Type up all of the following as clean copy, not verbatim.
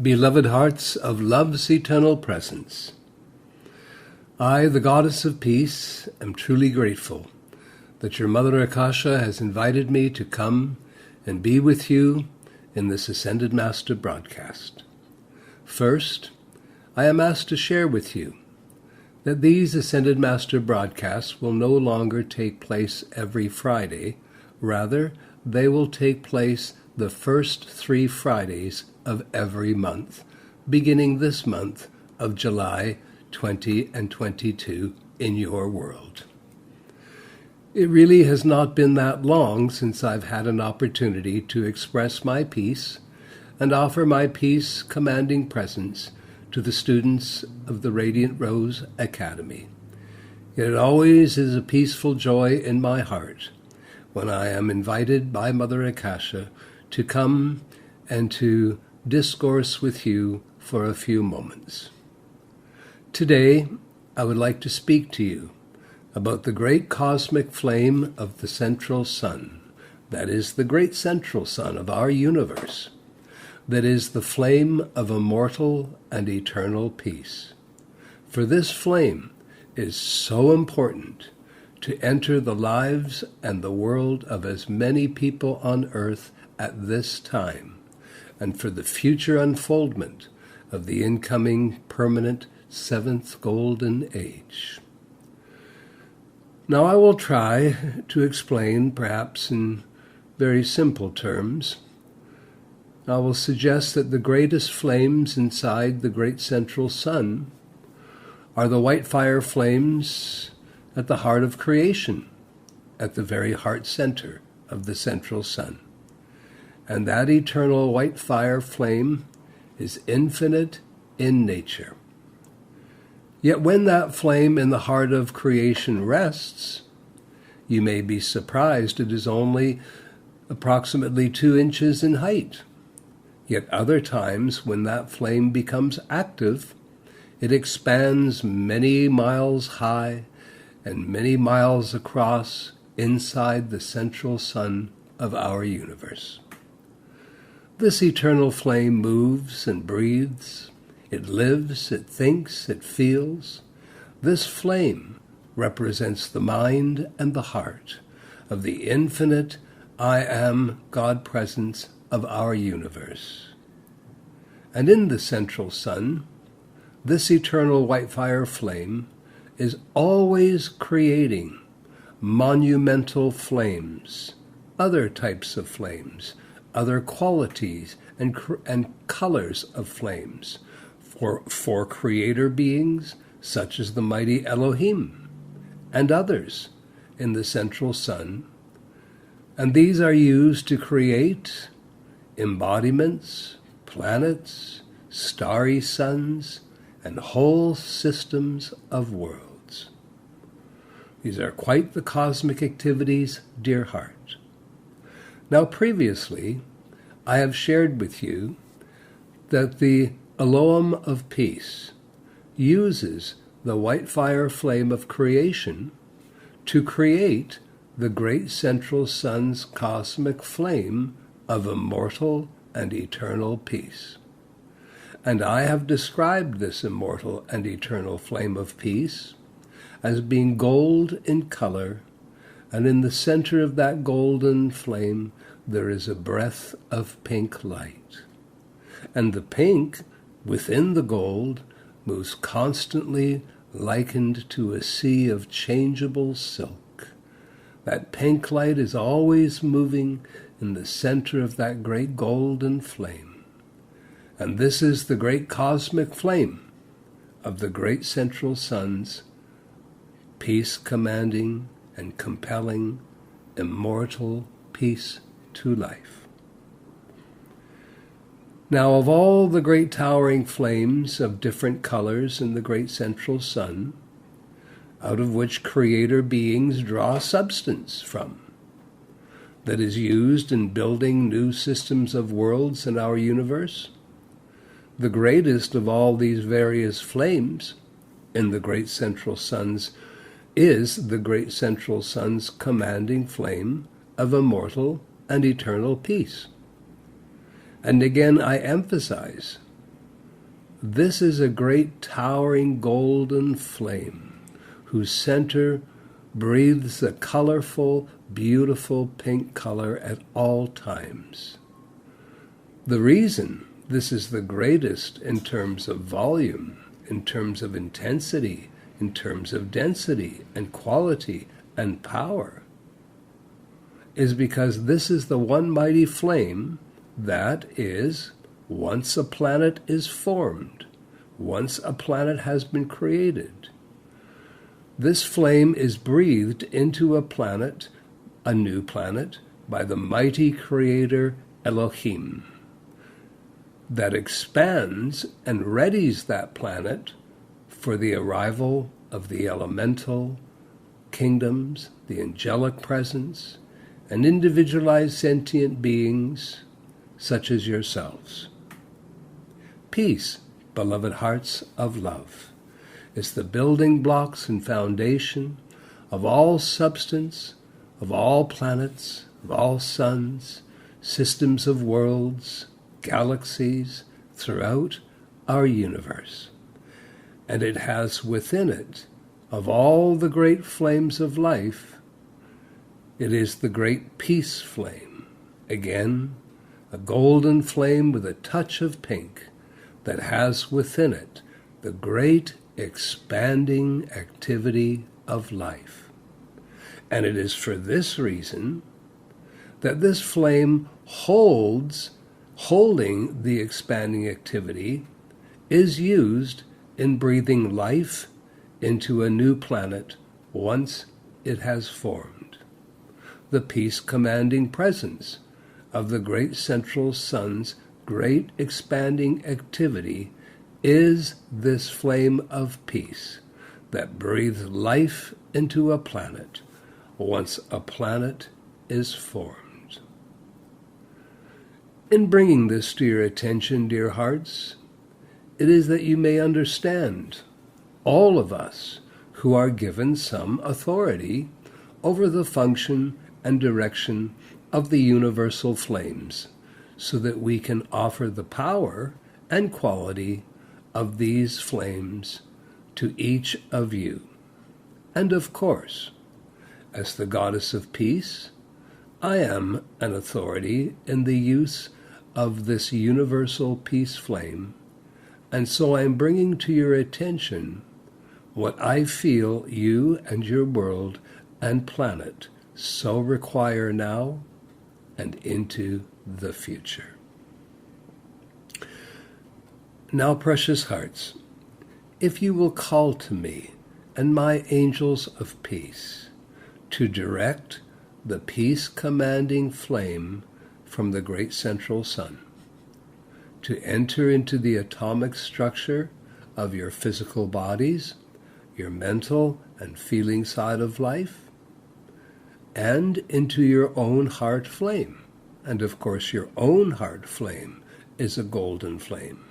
Beloved hearts of love's eternal presence, I, the goddess of peace, am truly grateful that your Mother Akasha has invited me to come and be with you in this Ascended Master broadcast. First, I am asked to share with you that these Ascended Master broadcasts will no longer take place every Friday. Rather, they will take place the first 3 Fridays of every month, beginning this month of July 20 and 22 in your world. It really has not been that long since I've had an opportunity to express my peace and offer my peace commanding presence to the students of the Radiant Rose Academy. Yet it always is a peaceful joy in my heart when I am invited by Mother Akasha to come and to discourse with you for a few moments. Today, I would like to speak to you about the great cosmic flame of the central sun, that is, the great central sun of our universe, that is the flame of immortal and eternal peace. For this flame is so important to enter the lives and the world of as many people on earth at this time, and for the future unfoldment of the incoming permanent 7th Golden Age. Now I will try to explain, perhaps in very simple terms. I will suggest that the greatest flames inside the great central sun are the white fire flames at the heart of creation, at the very heart center of the central sun. And that eternal white fire flame is infinite in nature. Yet when that flame in the heart of creation rests, you may be surprised it is only approximately 2 inches in height. Yet other times when that flame becomes active, it expands many miles high and many miles across inside the central sun of our universe. This eternal flame moves and breathes. It lives, it thinks, it feels. This flame represents the mind and the heart of the infinite I Am God presence of our universe. And in the central sun, this eternal white fire flame is always creating monumental flames, other types of flames, other qualities and colors of flames for creator beings such as the mighty Elohim and others in the central sun. And these are used to create embodiments, planets, starry suns, and whole systems of worlds. These are quite the cosmic activities, dear heart. Now previously, I have shared with you that the Elohim of peace uses the white fire flame of creation to create the great central sun's cosmic flame of immortal and eternal peace. And I have described this immortal and eternal flame of peace as being gold in color, and in the center of that golden flame there is a breath of pink light. And the pink within the gold moves constantly likened to a sea of changeable silk. That pink light is always moving in the center of that great golden flame. And this is the great cosmic flame of the great central sun's peace-commanding and compelling immortal peace to life. Now, of all the great towering flames of different colors in the great central sun, out of which creator beings draw substance from, that is used in building new systems of worlds in our universe, the greatest of all these various flames in the great central sun's is the great central sun's commanding flame of immortal and eternal peace. And again, I emphasize This is a great towering golden flame whose center breathes a colorful, beautiful pink color at all times. The reason this is the greatest in terms of volume, in terms of intensity, in terms of density and quality and power, is because this is the one mighty flame that is, once a planet is formed, once a planet has been created, this flame is breathed into a new planet, by the mighty Creator Elohim, that expands and readies that planet for the arrival of the elemental kingdoms, the angelic presence, and individualized sentient beings such as yourselves. Peace, beloved hearts of love, is the building blocks and foundation of all substance, of all planets, of all suns, systems of worlds, galaxies throughout our universe. And it has within it, of all the great flames of life, it is the great peace flame. Again, a golden flame with a touch of pink that has within it the great expanding activity of life. And it is for this reason that this flame holding the expanding activity, is used in breathing life into a new planet once it has formed. The peace-commanding presence of the great central sun's great expanding activity is this flame of peace that breathes life into a planet once a planet is formed. In bringing this to your attention, dear hearts, it is that you may understand, all of us who are given some authority over the function and direction of the universal flames, so that we can offer the power and quality of these flames to each of you. And of course, as the Goddess of Peace, I am an authority in the use of this universal peace flame, and so I am bringing to your attention what I feel you and your world and planet so require now and into the future. Now, precious hearts, if you will call to me and my angels of peace to direct the peace-commanding flame from the great central sun, to enter into the atomic structure of your physical bodies, your mental and feeling side of life, and into your own heart flame. And of course, your own heart flame is a golden flame.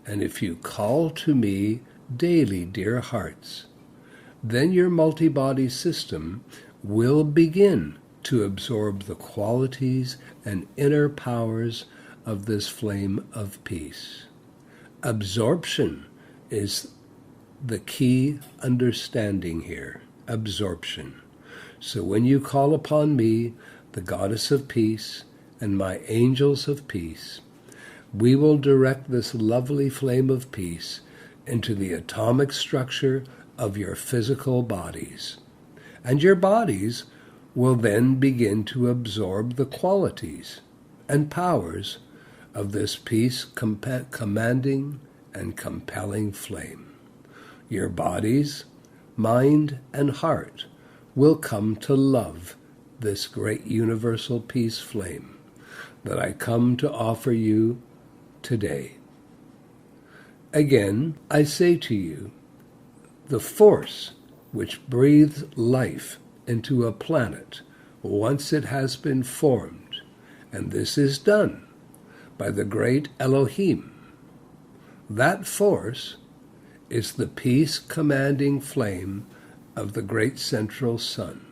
And if you call to me daily, dear hearts, then your multi-body system will begin to absorb the qualities and inner powers of this flame of peace. Absorption is the key understanding here. Absorption. So when you call upon me, the Goddess of Peace, and my angels of peace, we will direct this lovely flame of peace into the atomic structure of your physical bodies. And your bodies will then begin to absorb the qualities and powers of this peace-commanding and compelling flame. Your bodies, mind, and heart will come to love this great universal peace flame that I come to offer you today. Again, I say to you, the force which breathes life into a planet once it has been formed, and this is done by the great Elohim, that force is the peace-commanding flame of the great central sun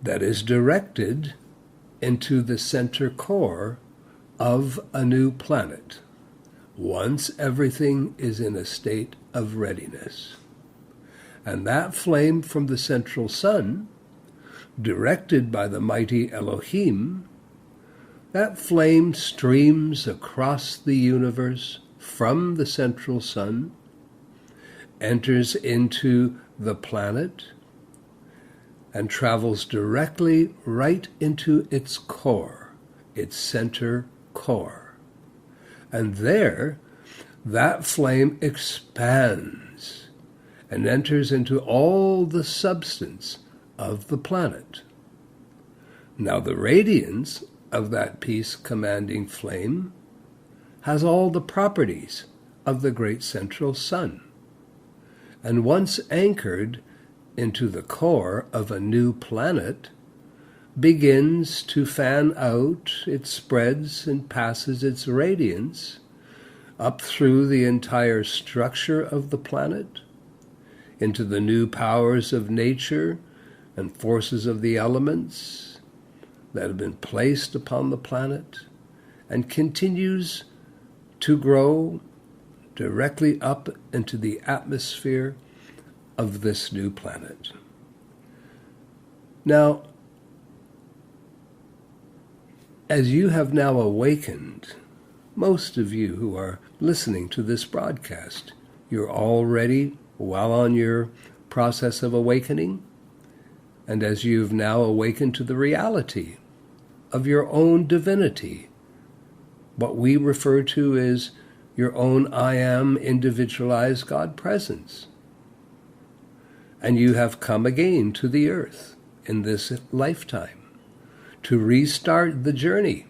that is directed into the center core of a new planet, once everything is in a state of readiness. And that flame from the central sun, directed by the mighty Elohim, that flame streams across the universe from the central sun, enters into the planet, and travels directly right into its core, its center core. And there, that flame expands and enters into all the substance of the planet. Now, the radiance of that peace-commanding flame has all the properties of the great central sun. And once anchored into the core of a new planet, begins to fan out, it spreads and passes its radiance up through the entire structure of the planet, into the new powers of nature and forces of the elements that have been placed upon the planet, and continues to grow directly up into the atmosphere of this new planet. Now, as you have now awakened, most of you who are listening to this broadcast, you're already well on your process of awakening, and as you've now awakened to the reality of your own divinity, what we refer to as your own I am individualized God presence. And you have come again to the earth in this lifetime to restart the journey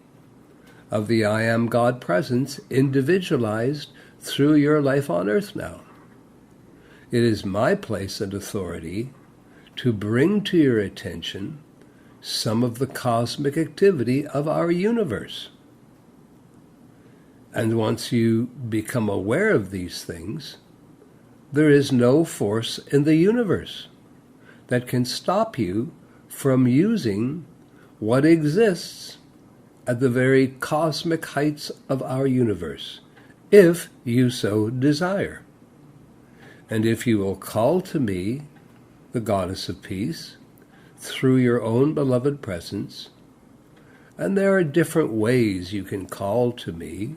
of the I am God presence individualized through your life on earth now. It is my place and authority to bring to your attention some of the cosmic activity of our universe. And once you become aware of these things, there is no force in the universe that can stop you from using what exists at the very cosmic heights of our universe, if you so desire. And if you will call to me, the Goddess of Peace, through your own beloved presence, and there are different ways you can call to me,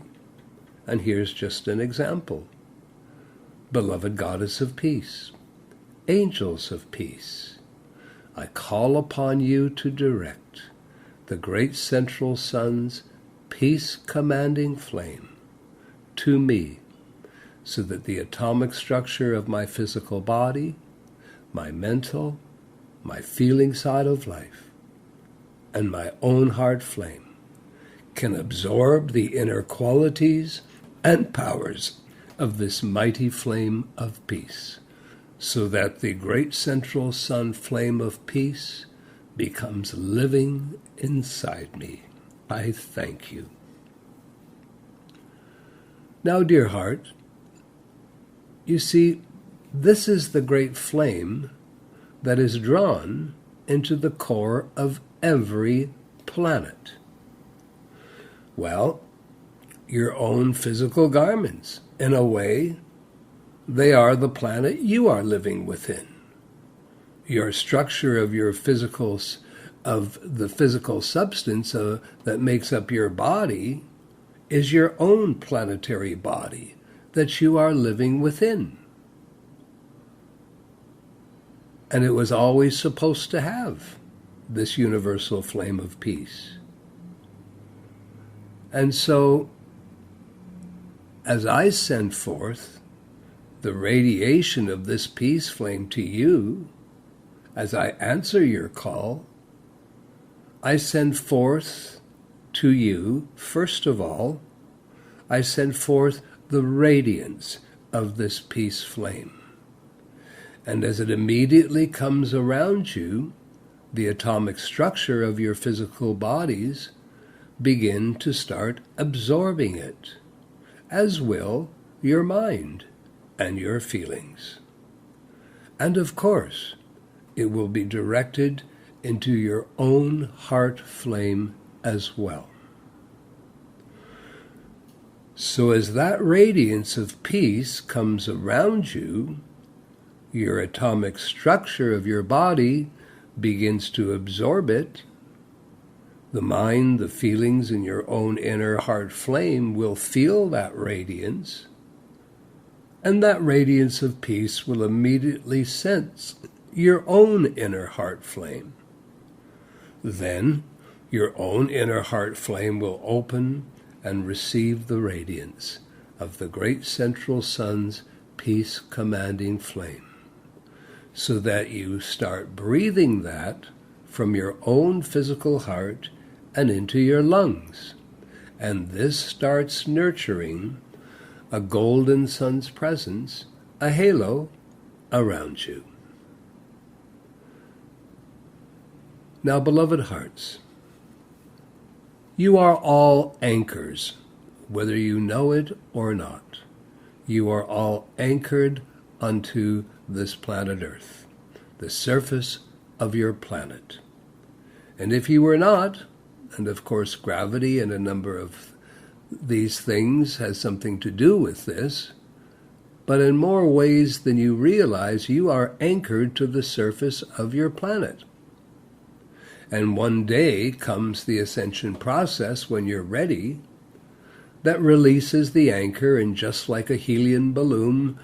and here's just an example. Beloved Goddess of Peace, Angels of Peace, I call upon you to direct the great central sun's peace-commanding flame to me, so that the atomic structure of my physical body, my mental, my feeling side of life, and my own heart flame can absorb the inner qualities and powers of this mighty flame of peace, so that the great central sun flame of peace becomes living inside me. I thank you. Now, dear heart, you see, this is the great flame that is drawn into the core of every planet. Well, your own physical garments, in a way, they are the planet you are living within. Your structure of your of the physical substance that makes up your body is your own planetary body that you are living within. And it was always supposed to have this universal flame of peace. And so, as I send forth the radiation of this peace flame to you, as I answer your call, I send forth to you, first of all, I send forth the radiance of this peace flame. And as it immediately comes around you, the atomic structure of your physical bodies begin to start absorbing it, as will your mind and your feelings. And of course, it will be directed into your own heart flame as well. So as that radiance of peace comes around you, your atomic structure of your body begins to absorb it. The mind, the feelings, and your own inner heart flame will feel that radiance, and that radiance of peace will immediately sense your own inner heart flame. Then your own inner heart flame will open and receive the radiance of the great central sun's peace-commanding flame, so that you start breathing that from your own physical heart and into your lungs. And this starts nurturing a golden sun's presence, a halo around you. Now, beloved hearts, you are all anchors, whether you know it or not. You are all anchored unto this planet Earth, the surface of your planet. And if you were not, and of course gravity and a number of these things has something to do with this, but in more ways than you realize, you are anchored to the surface of your planet. And one day comes the ascension process when you're ready, that releases the anchor, and just like a helium balloon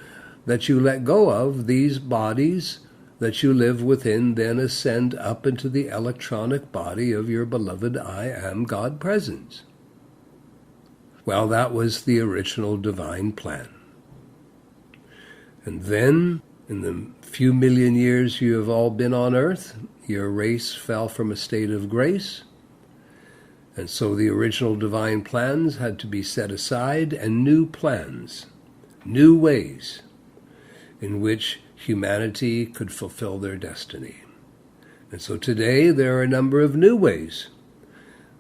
that you let go of, these bodies that you live within then ascend up into the electronic body of your beloved I Am God presence. Well, that was the original divine plan. And then, in the few million years you have all been on earth, your race fell from a state of grace, and so the original divine plans had to be set aside, and new plans, new ways in which humanity could fulfill their destiny. And so today there are a number of new ways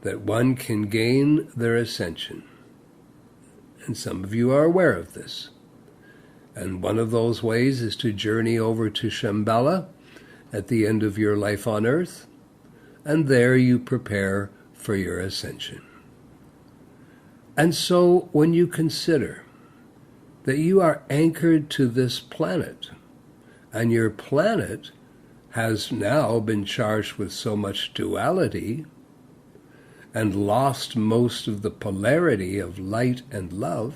that one can gain their ascension. And some of you are aware of this. And one of those ways is to journey over to Shambhala at the end of your life on earth, and there you prepare for your ascension. And so when you consider that you are anchored to this planet, and your planet has now been charged with so much duality and lost most of the polarity of light and love,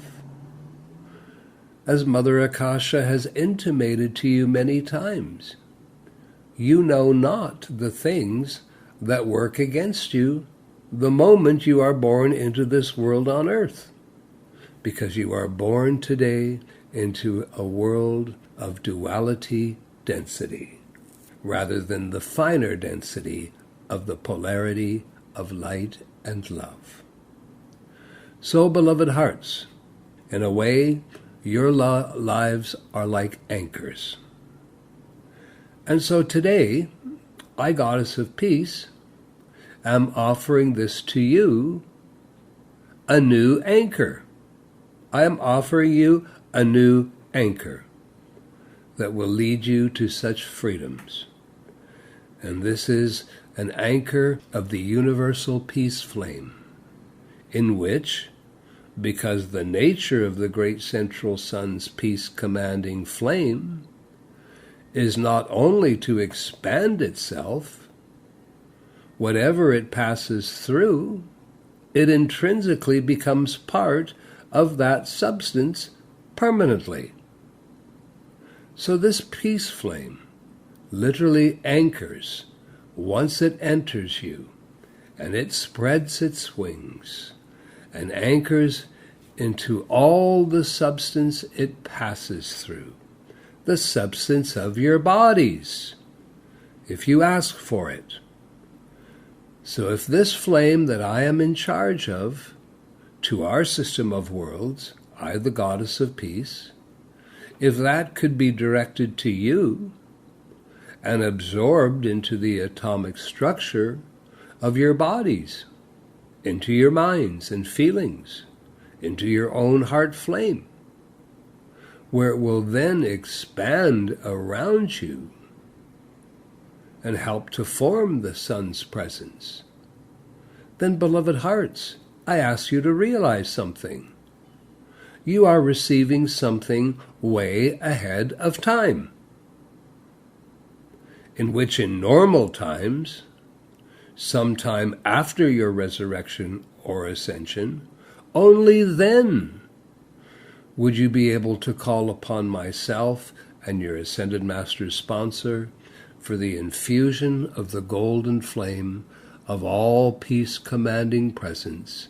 as Mother Akasha has intimated to you many times, you know not the things that work against you the moment you are born into this world on earth, because you are born today into a world of duality density, rather than the finer density of the polarity of light and love. So, beloved hearts, in a way, your lives are like anchors. And so today, I, Goddess of Peace, am offering this to you, a new anchor. I am offering you a new anchor that will lead you to such freedoms. And this is an anchor of the universal peace flame, in which, because the nature of the great central sun's peace-commanding flame is not only to expand itself, whatever it passes through, it intrinsically becomes part of that substance permanently. So this peace flame literally anchors once it enters you, and it spreads its wings and anchors into all the substance it passes through, the substance of your bodies, if you ask for it. So if this flame that I am in charge of, to our system of worlds, I, the Goddess of Peace, if that could be directed to you and absorbed into the atomic structure of your bodies, into your minds and feelings, into your own heart flame, where it will then expand around you and help to form the sun's presence, then, beloved hearts, I ask you to realize something. you are receiving something way ahead of time, in which in normal times, sometime after your resurrection or ascension, only then would you be able to call upon myself and your Ascended Master's sponsor for the infusion of the golden flame of all peace-commanding presence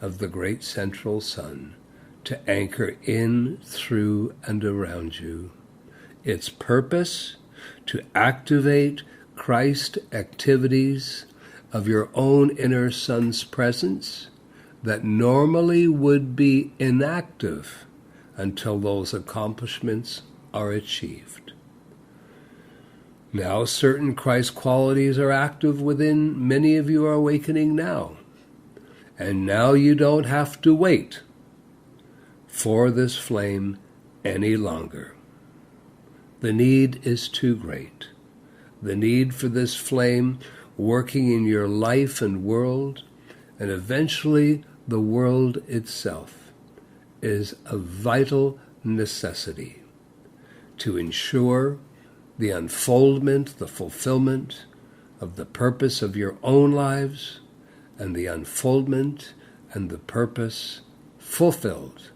of the great central sun to anchor in, through, and around you. Its purpose to activate Christ activities of your own inner sun's presence that normally would be inactive until those accomplishments are achieved. Now certain Christ qualities are active within many of you are awakening now. And now you don't have to wait for this flame any longer. The need is too great. The need for this flame working in your life and world, and eventually the world itself, is a vital necessity to ensure the unfoldment, the fulfillment of the purpose of your own lives, and the unfoldment and the purpose fulfilled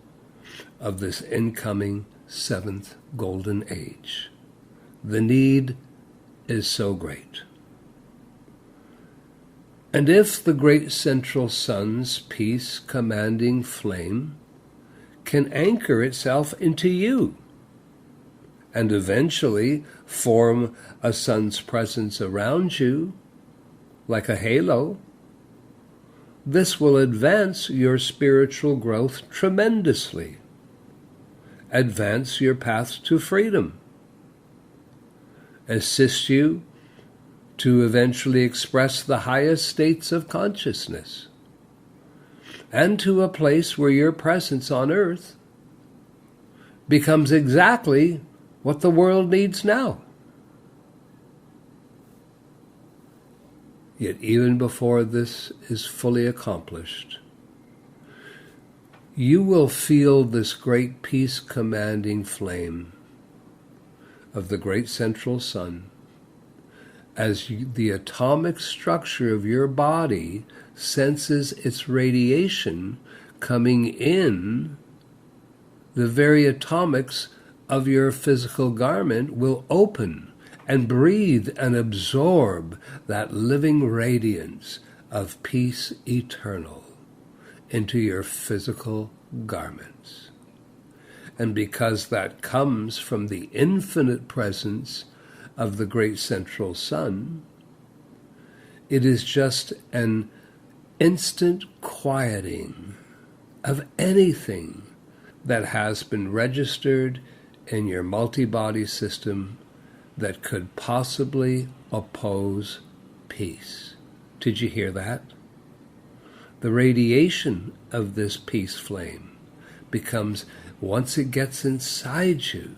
of this incoming seventh golden age. The need is so great. And if the great central sun's peace-commanding flame can anchor itself into you, and eventually form a sun's presence around you, like a halo, this will advance your spiritual growth tremendously, advance your path to freedom, assist you to eventually express the highest states of consciousness, and to a place where your presence on earth becomes exactly what the world needs now. Yet even before this is fully accomplished, you will feel this great peace-commanding flame of the great central sun as the atomic structure of your body senses its radiation coming in. The very atomics of your physical garment will open and breathe and absorb that living radiance of peace eternal into your physical garments. And because that comes from the infinite presence of the great central sun, it is just an instant quieting of anything that has been registered in your multi-body system that could possibly oppose peace. Did you hear that? The radiation of this peace flame becomes, once it gets inside you,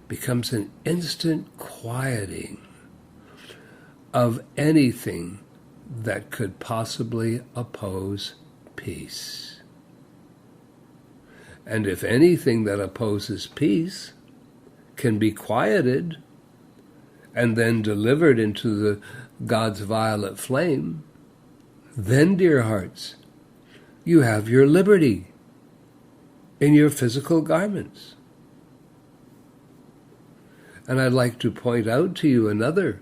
becomes an instant quieting of anything that could possibly oppose peace. And if anything that opposes peace can be quieted and then delivered into the God's violet flame, then, dear hearts, you have your liberty in your physical garments. And I'd like to point out to you another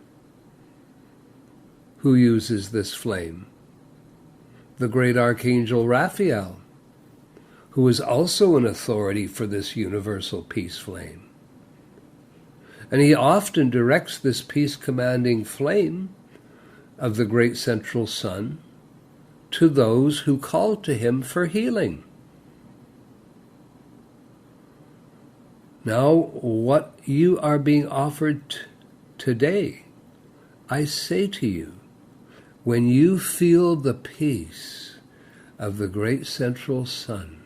who uses this flame, the great Archangel Raphael, who is also an authority for this universal peace flame. And he often directs this peace-commanding flame of the great central sun to those who call to him for healing. Now, what you are being offered today, I say to you, when you feel the peace of the great central sun,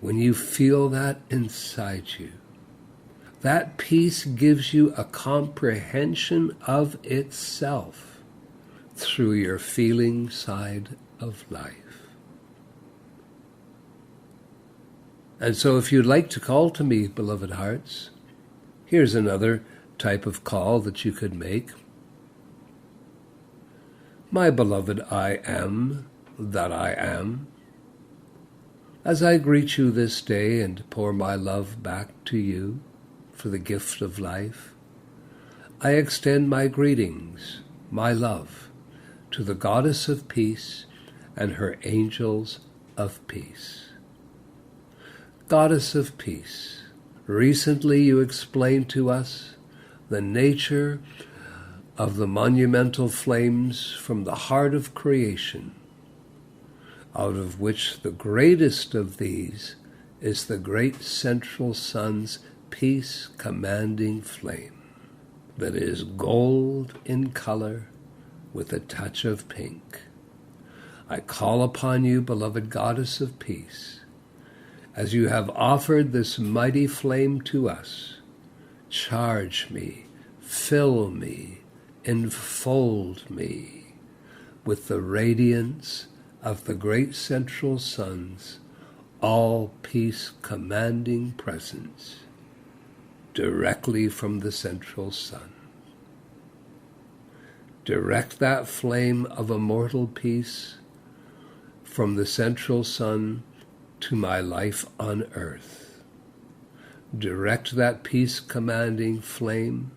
when you feel that inside you, that peace gives you a comprehension of itself through your feeling side of life. And so if you'd like to call to me, beloved hearts, here's another type of call that you could make. My beloved I am that I am, as I greet you this day and pour my love back to you for the gift of life, I extend my greetings, my love, to the Goddess of Peace and her angels of peace. Goddess of Peace, recently you explained to us the nature of the monumental flames from the heart of creation, out of which the greatest of these is the great central sun's peace-commanding flame that is gold in color with a touch of pink. I call upon you, beloved Goddess of Peace, as you have offered this mighty flame to us. Charge me, fill me, enfold me with the radiance of the great central sun's all peace-commanding presence directly from the central sun. Direct that flame of immortal peace from the central sun to my life on earth. Direct that peace-commanding flame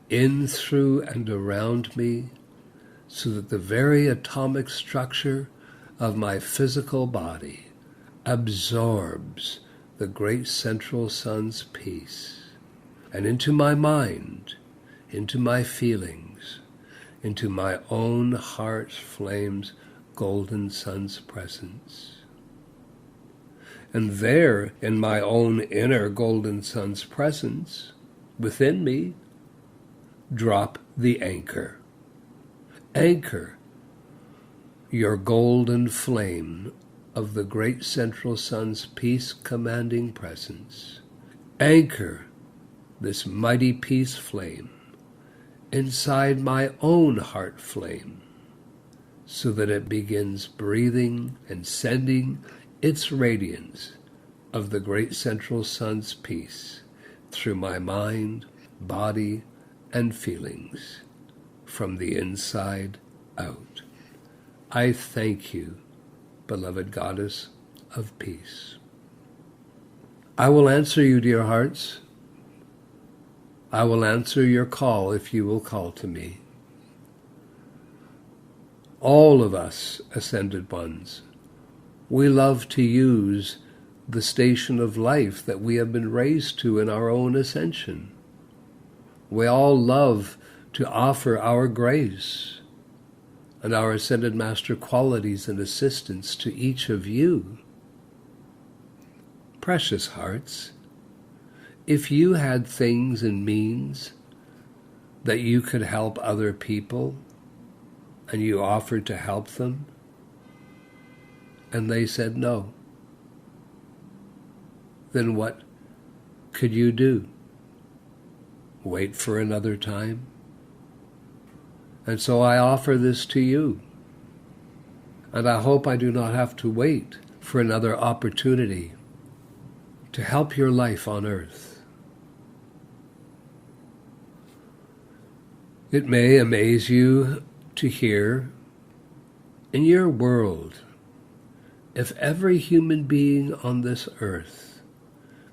in, through, and around me, so that the very atomic structure of my physical body absorbs the great central sun's peace, and into my mind, into my feelings, into my own heart's flames, golden sun's presence. And there, in my own inner golden sun's presence, within me, drop the anchor. Anchor your golden flame of the great central sun's peace-commanding presence. Anchor this mighty peace flame inside my own heart flame, so that it begins breathing and sending its radiance of the great central sun's peace through my mind, body, and feelings from the inside out. I thank you, beloved Goddess of Peace. I will answer you, dear hearts. I will answer your call if you will call to me. All of us, ascended ones, we love to use the station of life that we have been raised to in our own ascension. We all love to offer our grace and our Ascended Master qualities and assistance to each of you. Precious hearts, if you had things and means that you could help other people, and you offered to help them, and they said no, then what could you do? Wait for another time? And so I offer this to you, and I hope I do not have to wait for another opportunity to help your life on earth. It may amaze you to hear, in your world, if every human being on this earth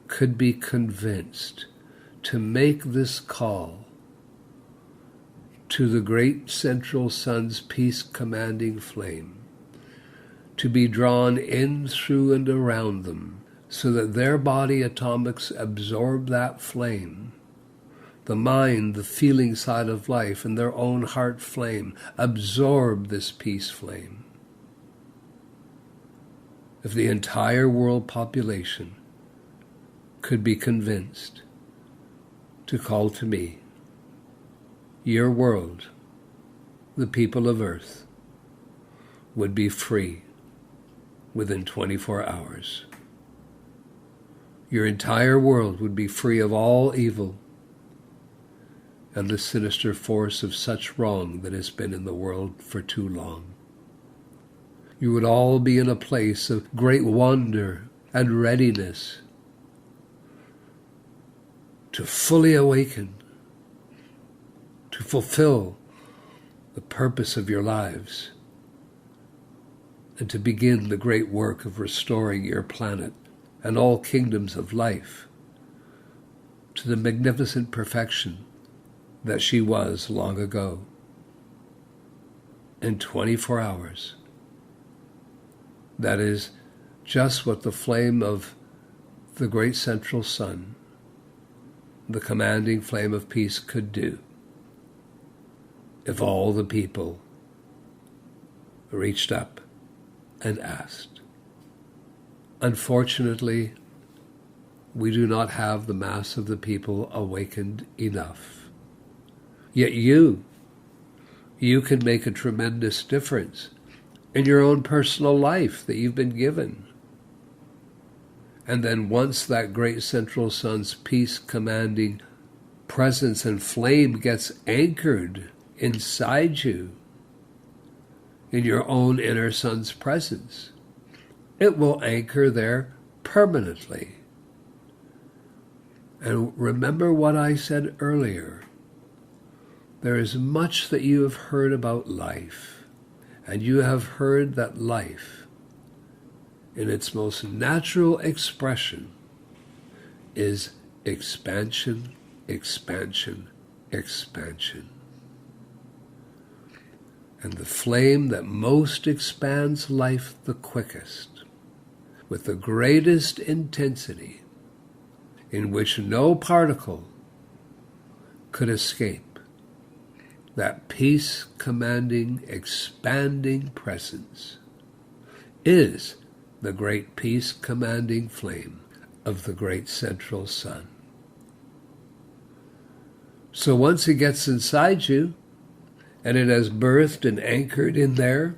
could be convinced to make this call to the great central sun's peace-commanding flame, to be drawn in, through, and around them, so that their body atomics absorb that flame, the mind, the feeling side of life, and their own heart flame absorb this peace flame. If the entire world population could be convinced to call to me, your world, the people of earth, would be free within 24 hours. Your entire world would be free of all evil and the sinister force of such wrong that has been in the world for too long. You would all be in a place of great wonder and readiness to fully awaken, to fulfill the purpose of your lives, and to begin the great work of restoring your planet and all kingdoms of life to the magnificent perfection that she was long ago. In 24 hours. That is just what the flame of the great central sun, the commanding flame of peace, could do if all the people reached up and asked. Unfortunately, we do not have the mass of the people awakened enough. Yet you can make a tremendous difference in your own personal life that you've been given. And then once that great central sun's peace-commanding presence and flame gets anchored inside you, in your own inner sun's presence, it will anchor there permanently. And remember what I said earlier. There is much that you have heard about life, and you have heard that life, in its most natural expression, is expansion, expansion, expansion. And the flame that most expands life the quickest, with the greatest intensity, in which no particle could escape, that peace-commanding, expanding presence, is the great peace-commanding flame of the great central sun. So once it gets inside you, and it has birthed and anchored in there,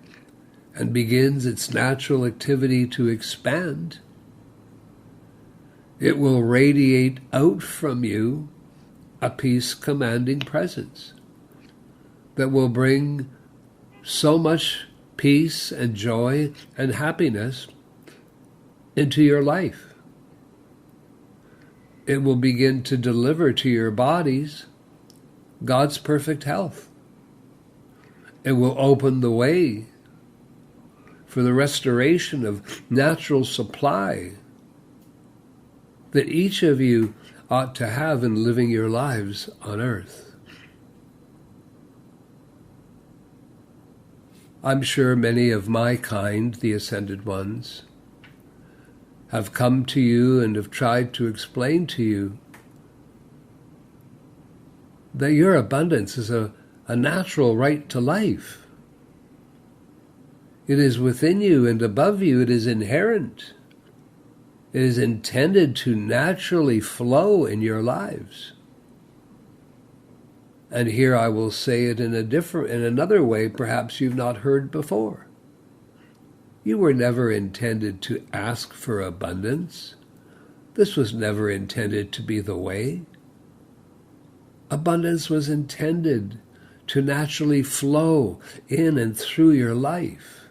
and begins its natural activity to expand, it will radiate out from you a peace-commanding presence that will bring so much peace and joy and happiness into your life. It will begin to deliver to your bodies God's perfect health. It will open the way for the restoration of natural supply that each of you ought to have in living your lives on earth. I'm sure many of my kind, the Ascended Ones, have come to you and have tried to explain to you that your abundance is a natural right to life. It is within you and above you. It is inherent. It is intended to naturally flow in your lives. And here I will say it in another way perhaps you've not heard before. You were never intended to ask for abundance. This was never intended to be the way. Abundance was intended to naturally flow in and through your life.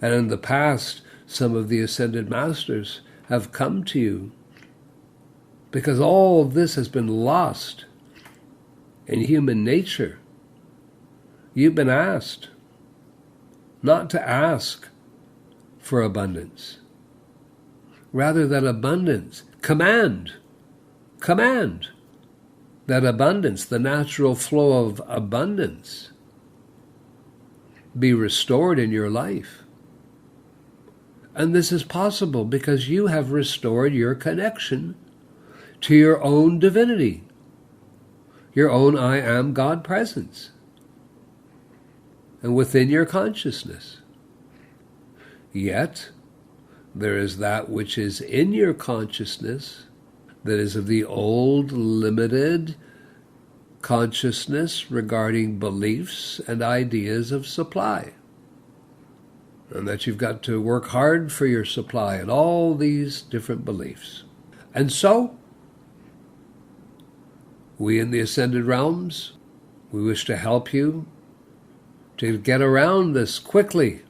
And in the past, some of the Ascended Masters have come to you because all of this has been lost in human nature. You've been asked not to ask for abundance. Rather, that abundance, command that abundance, the natural flow of abundance, be restored in your life. And this is possible because you have restored your connection to your own divinity, your own I am God presence, and within your consciousness. Yet, there is that which is in your consciousness that is of the old, limited consciousness regarding beliefs and ideas of supply. And that you've got to work hard for your supply and all these different beliefs. And so, we in the Ascended Realms, we wish to help you to get around this quickly.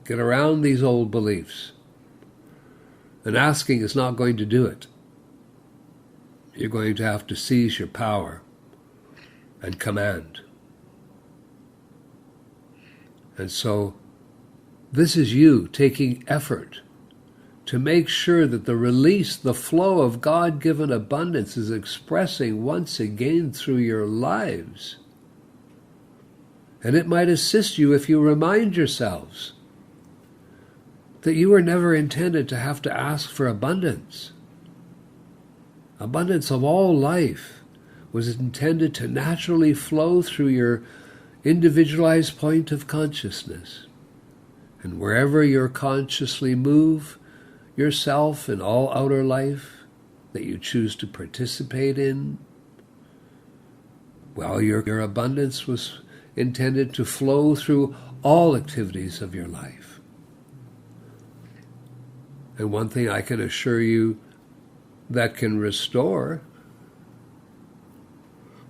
Get around these old beliefs. And asking is not going to do it. You're going to have to seize your power and command. And so, this is you taking effort to make sure that the release, the flow of God-given abundance is expressing once again through your lives. And it might assist you if you remind yourselves that you were never intended to have to ask for abundance. Abundance of all life was intended to naturally flow through your individualized point of consciousness. And wherever you consciously move yourself in all outer life that you choose to participate in, well, your abundance was intended to flow through all activities of your life. And one thing I can assure you that can restore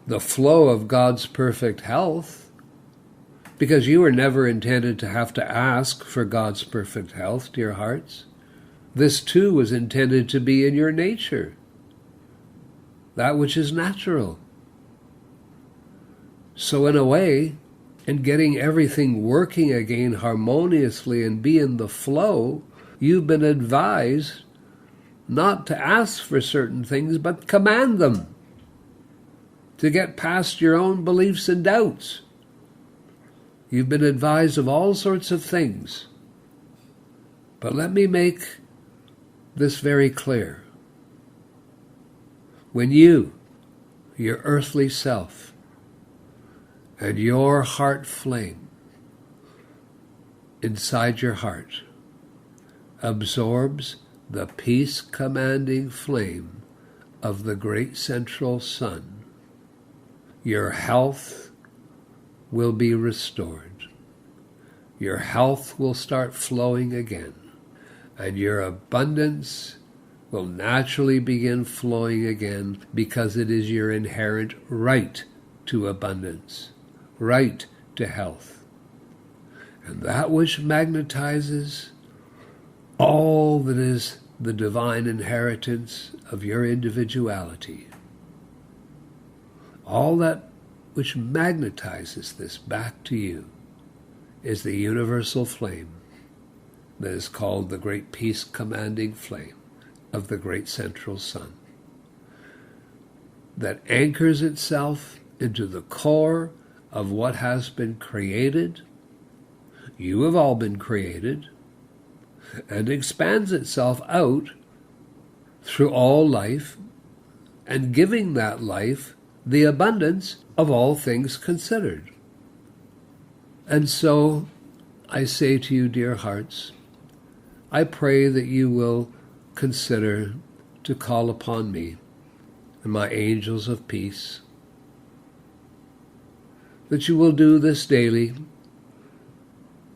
the flow of God's perfect health, because you were never intended to have to ask for God's perfect health, dear hearts. This too was intended to be in your nature, that which is natural. So in a way, in getting everything working again harmoniously and be in the flow, you've been advised not to ask for certain things, but command them, to get past your own beliefs and doubts. You've been advised of all sorts of things. But let me make this very clear. When you, your earthly self, and your heart flame inside your heart absorbs the peace-commanding flame of the great central sun, your health will be restored. Your health will start flowing again, and your abundance will naturally begin flowing again, because it is your inherent right to abundance, right to health. And that which magnetizes all that is the divine inheritance of your individuality, all that which magnetizes this back to you, is the universal flame that is called the great peace-commanding flame of the great central sun, that anchors itself into the core of what has been created. You have all been created, and expands itself out through all life, and giving that life the abundance of all things considered. And so I say to you, dear hearts, I pray that you will consider to call upon me and my angels of peace, that you will do this daily,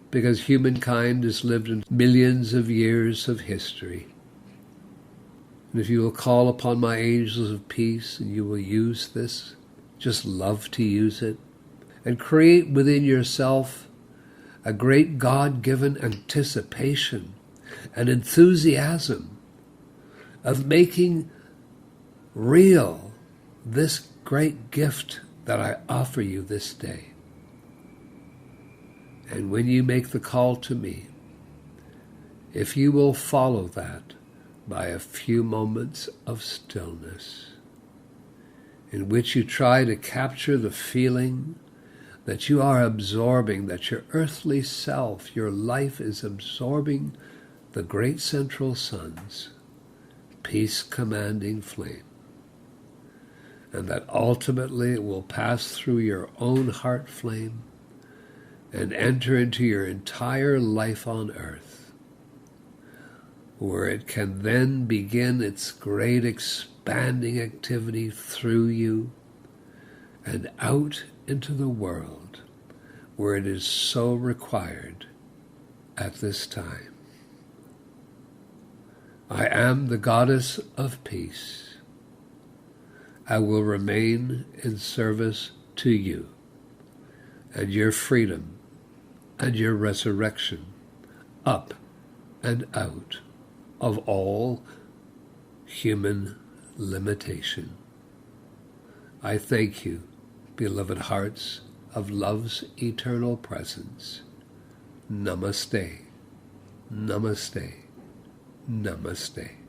because humankind has lived in millions of years of history. And if you will call upon my angels of peace and you will use this, just love to use it, and create within yourself a great God-given anticipation and enthusiasm of making real this great gift that I offer you this day. And when you make the call to me, if you will follow that by a few moments of stillness, in which you try to capture the feeling that you are absorbing, that your earthly self, your life is absorbing the great central sun's peace-commanding flame, and that ultimately it will pass through your own heart flame and enter into your entire life on earth, where it can then begin its great expanding activity through you and out into the world, where it is so required at this time. I am the goddess of peace. I will remain in service to you and your freedom and your resurrection up and out of all human limitation. I thank you, beloved hearts of love's eternal presence. Namaste, namaste, namaste.